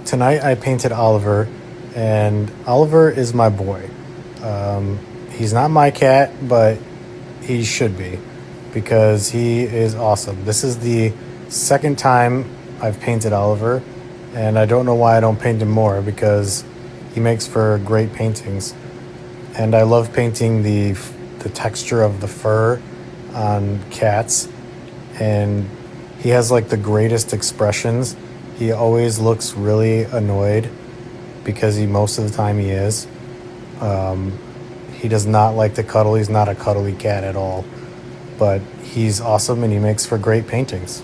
tonight I painted Oliver, and Oliver is my boy. He's not my cat, but he should be because he is awesome. This is the second time I've painted Oliver, and I don't know why I don't paint him more because he makes for great paintings. And I love painting the texture of the fur on cats, and he has like the greatest expressions. He always looks really annoyed because most of the time he is. He does not like to cuddle. He's not a cuddly cat at all, but he's awesome and he makes for great paintings.